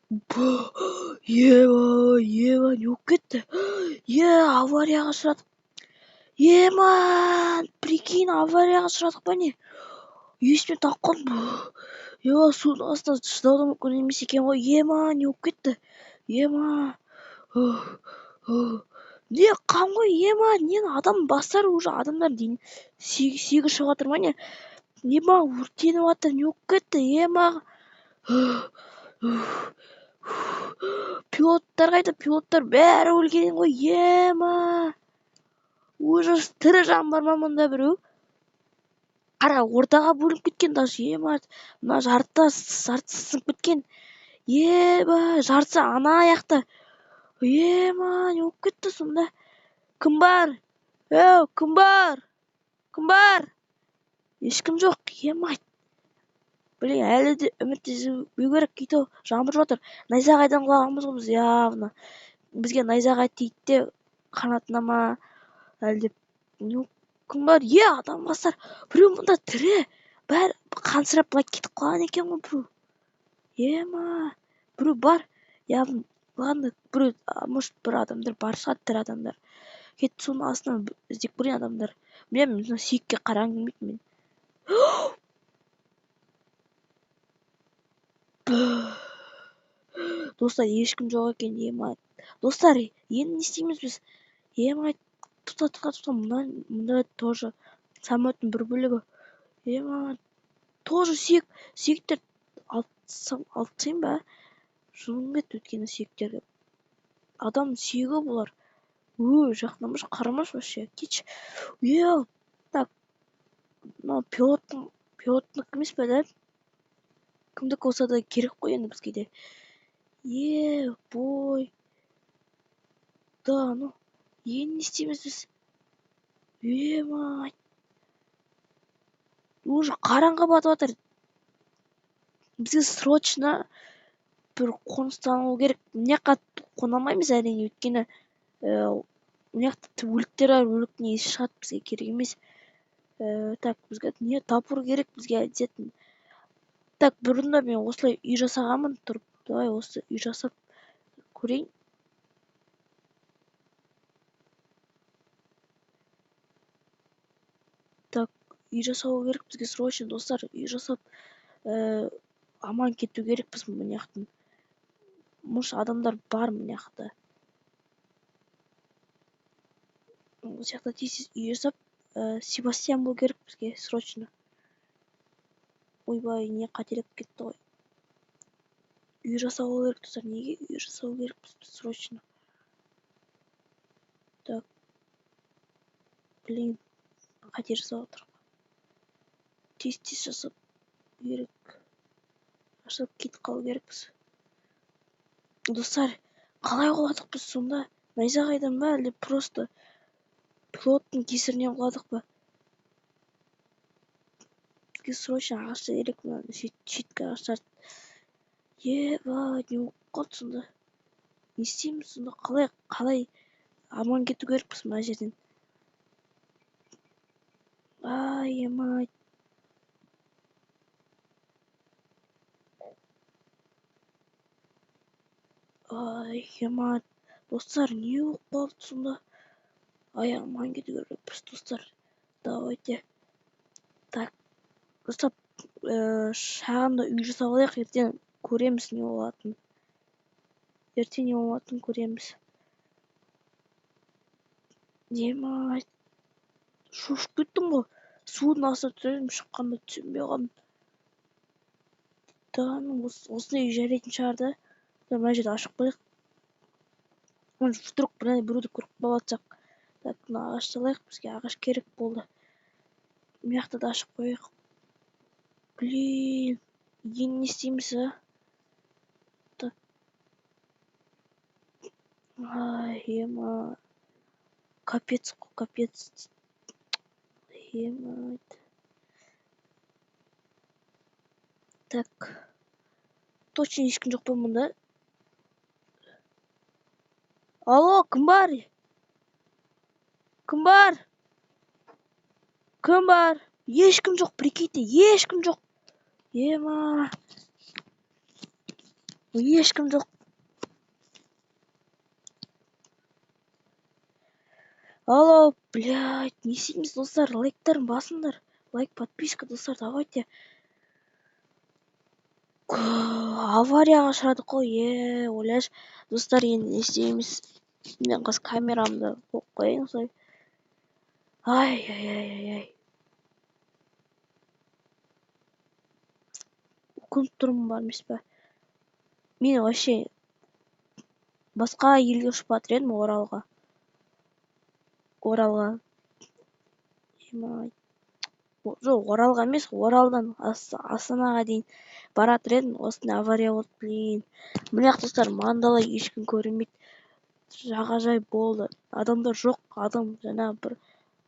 Ема не кетті. Аварияға ұшырадық. Прикинь, аварияға ұшырадық па не? Есіме тап қалдым. Судың астында шыдау да мүмкін емес екен ғой. Не болып кетті? Не қам ғой, не адам бастар уже адамдар дейін сегі шығып жатыр ма не? Өртеніп жатыр, не болып кетті? Пилоттар қайда? Пилоттар бәрі өлген ғой. Ужас, тірі жан бар ма мұнда біреу? Қара, ортаға бөлініп кеткен даже. Мына жартысы сынып кеткен. Жартысы ана аяқта. Не болып кетті сонда? Кім бар? Кім бар? Ешкім жоқ. Блин, әлі де үміттенбеу керек. Кейто жаңбыр жатыр. Найзағайдан құлағанбыз ғой біз, явно. Бізге найзағай тиді де қанатына ма? Әлде кім бар? Адам бастар. Біреу мұнда тірі. Бәрі қансырап былай кетіп қалған екен ғой біреу. Біреу бар. Ладно, біреу, может, бір адамдар бар шығар, тірі адамдар. Кетті соның астынан іздеп көрейін адамдар. Білемін, сүйекке қарағым келмейді мен. Достар, ешкім жоқ екен. Достар, енді не істейміз біз? Тұта. Мұнда тоже самолеттің бір бөлігі. Тоже сүйектер алып тастайын ба? Жұлын кетті өткені сүйектерді. Адам сүйегі болар. Жақындамашы, қарамашы вообще. Кетші. Так, мынау пилоттың емес пе, да? Кімдікі болса да керек қой енді бізге де. Бой. Да, енді не істейміз біз? Уже қараңғы батып жатыр. Бізге срочно бір қоныстану керек. Мына жаққа қона алмаймыз әрине, өйткені мына жақта өліктер бар, өліктің иісі шығады, бізге керек емес. Так, бізге не топор керек бізге обязательно. Так, бұрында мен осылай үй жасағанмын, тұрып. Давай осы үй жасап көрейін. Так, үй жасау керек бізге срочно, достар. Үй жасап аман кету керекпіз мына жақтан. Может, адамдар бар мына жақта. Осы жақта тез үй жасап, Себастьян болу керек бізге срочно. Ойбай, не қателік кетті ғой. Үй жасау керек, достар. Неге үй жасау керек біз срочно? Так. Блин, қате жасап отыр. Тез жасап керек. Ашып кетіп қалу керекпіз. Достар, қалай құладық біз сонда? Найзағайдан ба, әлде просто пилоттың кесірінен құладық па? Бізге срочно ағаш керек, шеткі ағаштар. Не болып қалды сонда? Не істейміз сонда? Қалай аман кету керекпіз мына жерден? Достар, не болып қалды сонда? Аман кету керекпіз, достар. Давайте. Так, достар, шағында үй жасап алайық, ертең көреміз не болатынын. Көреміз. Шошып кеттім ғой. Судың астына түсірдім, шыққанда түсінбей қалдым. Осындай үй жарайтын шығар да. Мына жерді ашып қояйық. Вдруг біреуді көріп қалып жатсақ. Так, мына ағашты алайық, бізге ағаш керек болды. Мына жақты да ашып қояйық. Блин, енді не істейміз, а? Так. Капец қой, капец. Так. Точно ешкім жоқ па мұнда? Алло, кім бар? Кім бар? Ешкім жоқ, прикиньте, ешкім жоқ. Ешкім жоқ. Алло, блядь, не істейміз достар? Лайктарын басыңдар. Лайк, подписка, достар, давайте. Аварияға ұшырадық қой, ойлашы. Достар, енді не істейміз? Мен қазір камерамды қойып қояйын осылай. Ай. Өкініп тұрмын бар емес па? Мен вообще басқа елге ұшып жатыр едім, Оралға. Жоқ, Оралға емес, Оралдан Астанаға дейін баратыр едім, осындай авария болды, блин. Мына достар, мандалай ешкім көрінбейді. Жағажай болды. Адамдар жоқ, адам жаңа бір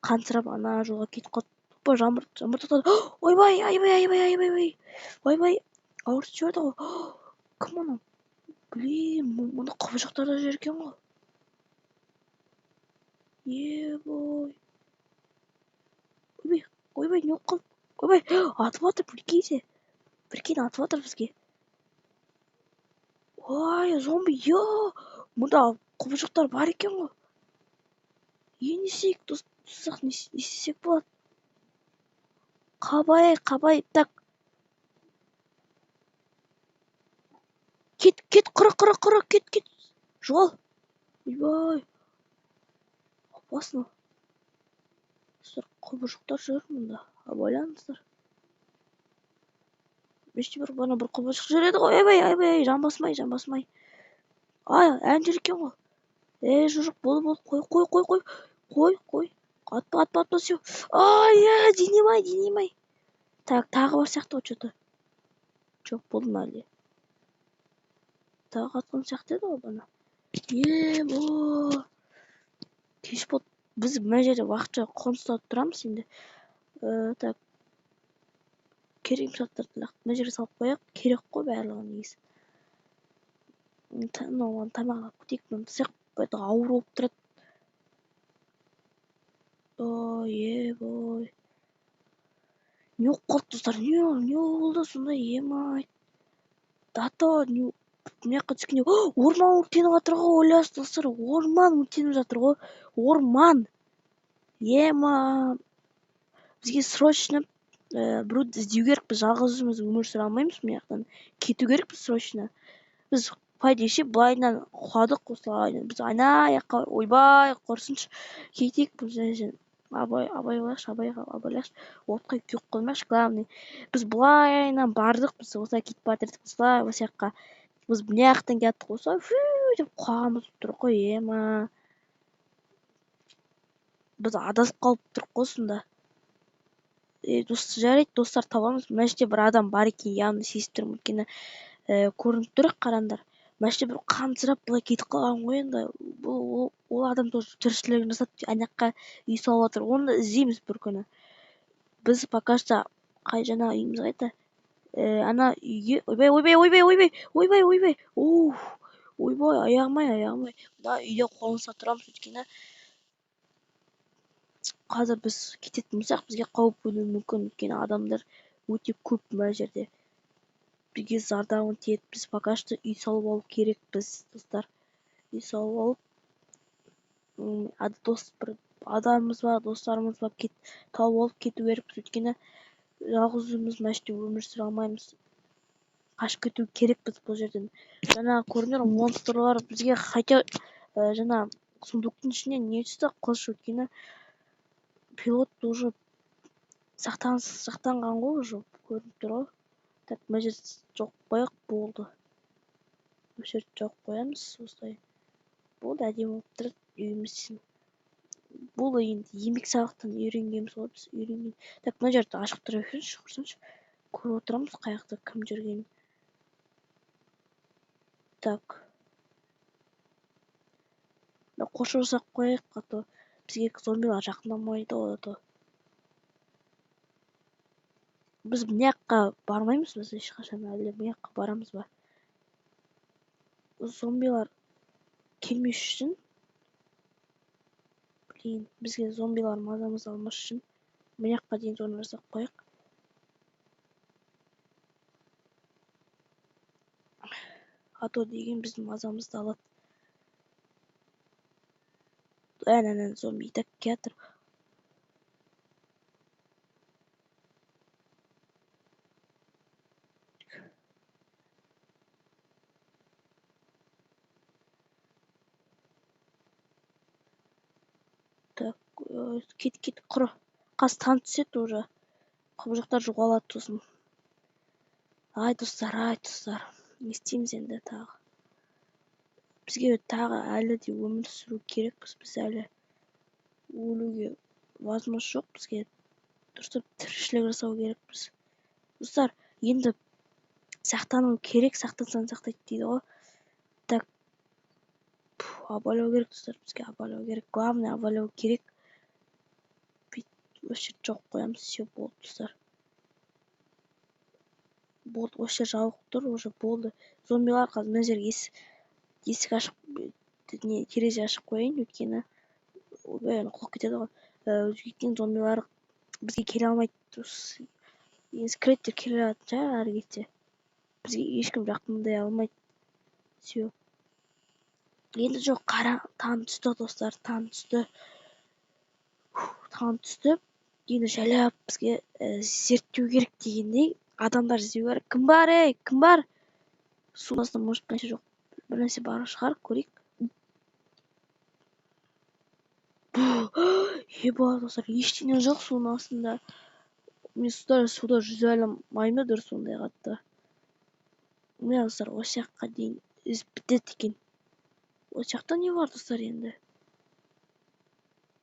қансырап ана жолға кетіп қалды. Тупо жаңбыр тоқтады. Ойбай. Ойбай. Ауыртып жіберді ғой. Кім анау? Блин, мұнда құбыжықтар да жүр екен ғой. Ебой. Ойбай, не болып қалды? Ойбай, атып жатыр, прикинь, атып жатыр бізге. Ой, зомби, мұнда құбыжықтар бар екен ғой. Не істейік, достар, не істесек болады? Қабай, так. Кет, құры, кет. Жол. Ойбай. Опасно. Достар, құбыжықтар жүр мұнда. Абайлаңыздар. Беште бір құбыжық жүреді ғой. Ойбай, жан басмай. Ән жүр екен ғой. Жұрық, болды. Қой. Атпа, все. Денемай. Так, тағы бар сияқты ғой, что-то. Жоқ, болды ма әлде? Тағы атқан сияқты еді ғой бана. Кеш болды. Біз мына жерде уақытша қоныстап тұрамыз енді. Так. Керек заттарды мына жерге салып қояйық. Керек қой барлығы негізі. Тамақ алып кетейік. Сақ ауыр болып тұрады. Ой. Не болып қалды, достар? Не болды сондай, емай? Дата, мына жаққа түскенде орман өртеніп жатыр ғой, ойлашы достар, орман өртеніп жатыр ғой. Орман. Бізге срочно біреуді іздеу керек. Біз жалғыз өзіміз өмір сүре алмаймыз, мына жақтан кету керекпіз срочно. Біз пайдеше былайынан құладық осылай. Біз ана жаққа, ойбай, құрсыншы, кетейік бұл жерден. Абайлашы, отқа күйіп қоймақшы, главный. Біз былайынан бардық, біз осылай кетіп бара жатырдық, осылай осы жаққа. Біз мына жақтан кеттік осылай, деп құлағымыз тұр ғой, Біз адасып қалып тұрық қой сонда. Жарайды, достар, табамыз. Мына жерде бір адам бар екен, яғни сезіп тұрмын, өйткені көрініп тұр, қараңдар. Мына жерде бір қансырап былай кетіп қалған ғой енді. Ол адам тоже тіршілігін жасап, ана жаққа үй салып жатыр. Оны іздейміз бір күні. Біз пока что жаңағы үйіміз қайда? Ана үйге, ойбай. Ойбай, аяғым-ай. Мына үйде қоныста тұрамыз, өйткені қазір біз кететін болсақ, бізге қауіп төнуі мүмкін, өйткені адамдар өте көп мына жерде. Бізге зардабын тиеді. Біз пока что үй салып алу керекпіз, достар. Үй салып алып, бір адамымыз бар, достарымыз бар, тауып алып кету керекпіз, өйткені жалғыз өзіміз мына жерде өмір сүре алмаймыз. Қашып кету керекпіз бұл жерден. Жаңа көрінер монстрлар бізге хотя жаңа сундуктың ішінен не түсті? Қылыш, өйткені пилот уже сақтанған ғой, уже көрініп тұр ғой. Так, мына жерді жоқ қояйық, болды. Осы жерді жоқ қоямыз, осылай. Болды, әдемі болып тұрады үйіміз. Бұл енді еңбек сабақтан үйренгенбіз ғой, біз үйренген. Так, мына жерді ашық тұра берсінші, құрсыншы. Көріп отырамыз қай жақта кім жүргенін. Так. Қоршау жасап қояйық, а то бізге зомбилар жақындамайды ғой. Біз мына жаққа бармаймыз, біз ешқашан, әлде мына жаққа барамыз ба? Зомбилар келмес үшін, бізге зомбилар мазамызды алмас үшін мына жаққа дейін зона жасап қояйық. а то деген біздің мазамызды алады. Әнәнән зомби итак келатыр. Так, кет құры. Қас танып түседі уже. Бұл жақтар жоғалады сосын. Ай достар, не істейміз енді тағы? Бізге тағы әлі де өмір сүру керекпіз. Біз әлі өлуге возможность жоқ. Бізге дұрыстап тіршілік жасау керекпіз. Достар, енді сақтану керек, сақтансаң сақтайды дейді ғой. Так, абайлау керек достар, бізге абайлау керек. Главное, абайлау керек. Осы жерді жауып қоямыз, все болды достар. Болды, осы жер жауып тұр, уже болды. Зомбилар қазір мына жерге есік ашып, терезе ашып қояйын, өйткені құлап кетеді ғой. Өйткені зомбилар бізге келе алмайды. Скелеттер келе алады әрі кетсе. Бізге ешкім жақындай алмайды. Все. Енді жоқ, қара таң түсті достар, таң түсті. Енді жайлап бізге зерттеу керек дегендей адамдар іздеу керек. Кім бар, кім бар? Судың астында может бір нәрсе жоқ. Бір нәрсе бар шығар, көрейік. Еба достар, ештеңе жоқ судың астында. Мен суда жүзе алмаймын дұрыс сондай қатты. Міне достар, осы жаққа дейін із бітеді екен. Осы жақта не бар достар енді?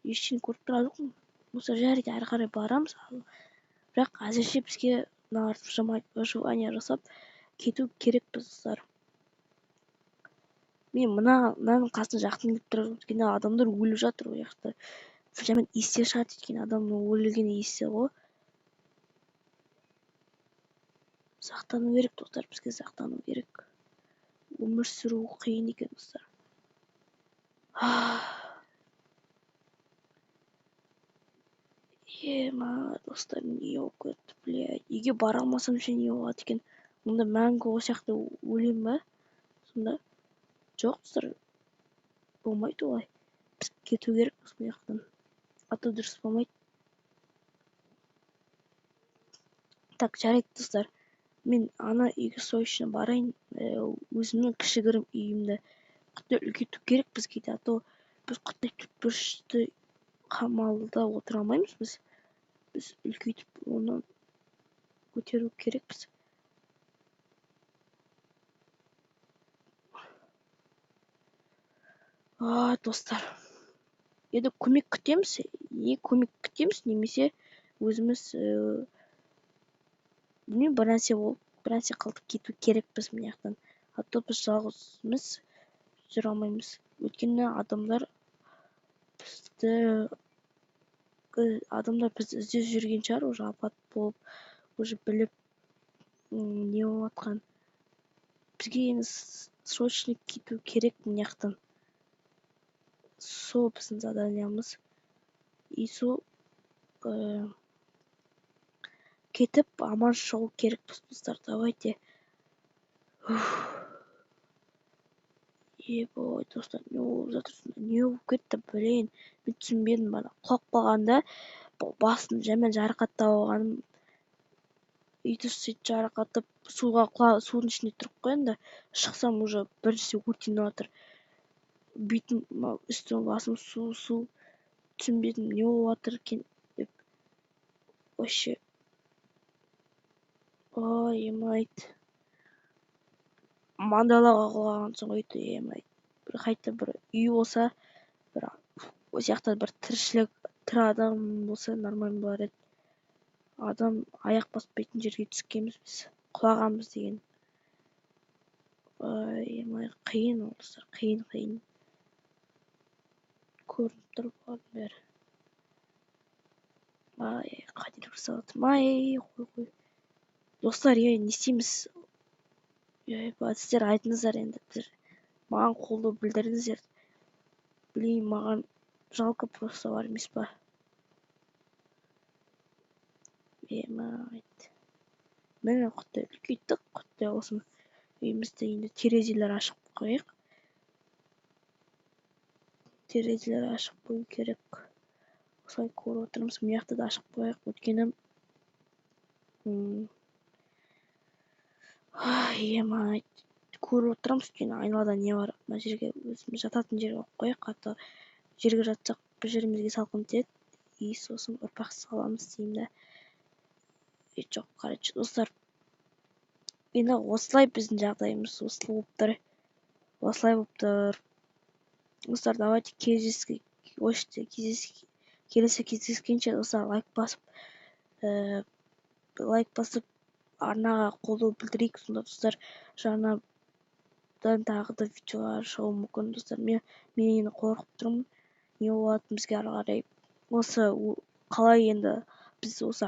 Ештеңе көріп тұрған жоқпын. Осы жарайды, әрі қарай барамыз. Бірақ әзірше бізге выживание жасап кету керек достар. Мен мынаның қасына жақын келіп тұрып өйткені адамдар өліп жатыр ол жақта. Жаман естер шығады өйткені адамның өлгені есі ғой. Сақтану керек достар, бізге сақтану керек. Өмір сүру қиын екен достар. Достар, не болып кетті, блядь. Үйге бара алмасам ше не болады екен? Мұнда мәңгі осы жақта өлем ба? Сонда жоқ достар. Болмайды олай. Біз кету керекпіз бұл жақтан. А то дұрыс болмайды. Так, жарайды достар. Мен ана үйге сойысына барайын. Өзімнің кішігірім үйімді құттай үлкейту керек бізге де. А то біз құттай түкпіршті қамалда отыра алмаймыз біз. Біз үлкейтіп оны көтеру керекпіз. Достар. Енді көмек күтеміз. Көмек күтеміз немесе өзіміз білмеймін, бір нәрсе қылып кету керекпіз мына жақтан. А то біз жалғызымыз жүре алмаймыз. Өйткені адамдар бізді іздеп жүрген шығар, уже апат болып, уже біліп не болып жатқан. Бізге енді срочно кету керек мына жақтан. Сол біздің заданиямыз. И сол кетіп аман шығу керекпіз достар. Давайте. Ой достар, не болып жатыр? Не болып кетті, блин. Мен түсінбедім бана. Құлап қалғанда басын жаман жарақаттап алғаным. Үйді сөйтіп жарақаттап судың ішінде тұрып қойында. Шықсам уже бірінші өртеніп жатыр. Бетім, үстім басым су. Түсінбедім, не болып жатыр екен деп. Вообще. Ой, емайт. Мандалаға құлағансың ғой, емайт. Бір қайта бір үй болса, бір осы жақта бір тірі адам болса нормально болар еді. Адам аяқ баспайтын жерге түскенбіз біз. Құлағанбыз деген. Емай, қиын ол достар, қиын. Көрініп тұр бұлардың бәрі. Қателік жасап жатырмын. Қой. Достар, не істейміз? Сіздер айтыңыздар енді. Маған қолдау білдіріңіздер. Блин, маған жалко просто бар емес па? Міне құттай үлкейттік, құттай болсын. үйімізді енді терезелер ашық қояйық. Терезелер ашық қою керек. Осылай көріп отырмыз. Мына жақты да ашық қояйық. Өйткені ема көріп отырмыз, өйткені айналада не бар. Мына жерге өзіміз жататын жерге қойып қояйық. А то жерге жатсақ бір жерімізге салқын тиеді. И сосын ұрпақсыз қаламыз деймін да. Жоқ, короче, достар. Енді осылай біздің жағдайымыз осылай болып тұр. Осылай болып тұр. Достар, давайте келесі кездескенше достар лайк басып арнаға қолдау білдірейік. Сонда достар жаңадан тағы да видеолар шығуы мүмкін. Достар, мен енді қорқып тұрмын. Не болады бізге ары қарай. Осы қалай енді біз осы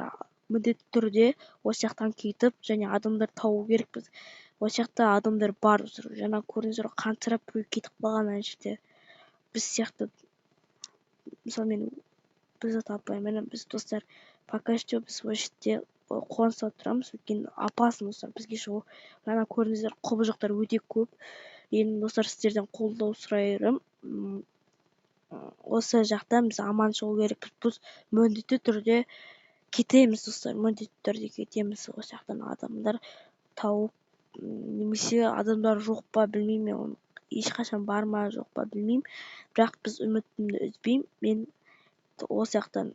міндетті түрде осы жақтан кетіп және адамдар тауып керекпіз. Осы жақта адамдар бар. Жаңа көрдіңіздер ғой, қансырап кетіп қалған ана жерде. Біз сияқты, мысалы мен бізді таппаймын. Біз достар пока что біз осы жерде қоныста тұрамыз. Өйткені опасно достар бізге шығу. Жаңа көрдіңіздер, құбыжықтар өте көп. Енді достар сіздерден қолдау сұраймын. Осы жақтан біз аман шығу керекпіз. Біз міндетті түрде кетеміз достар. Міндетті түрде кетеміз. Осы жақтан адамдар тауып, немесе адамдар жоқ па білмеймін. Оны ешқашан бар ма жоқ па білмеймін. Бірақ біз үмітімді үзбеймін. Мен осы жақтан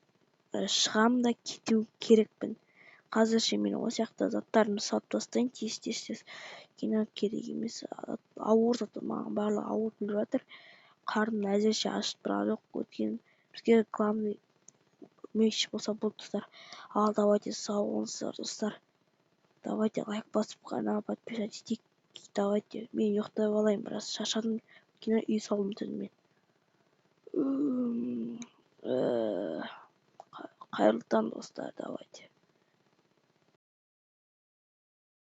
шығамын да кету керекпін. Қазірше мен осы жақта заттарымды салып тастайын. Тез. Өйткені керек емес. Ауыр зат, маған барлығы ауыр келіп жатыр. Қарным әзірше ашып тұрған жоқ. Өйткені бізге главный меч болса болды достар. Ал давайте сау болыңыздар достар. Давайте лайк басып қана подписать етейік. Давайте мен ұйықтай алайын, біраз шаршадым. Өйткені үй салдым түнімен. Қайырлы таң достар, давайте.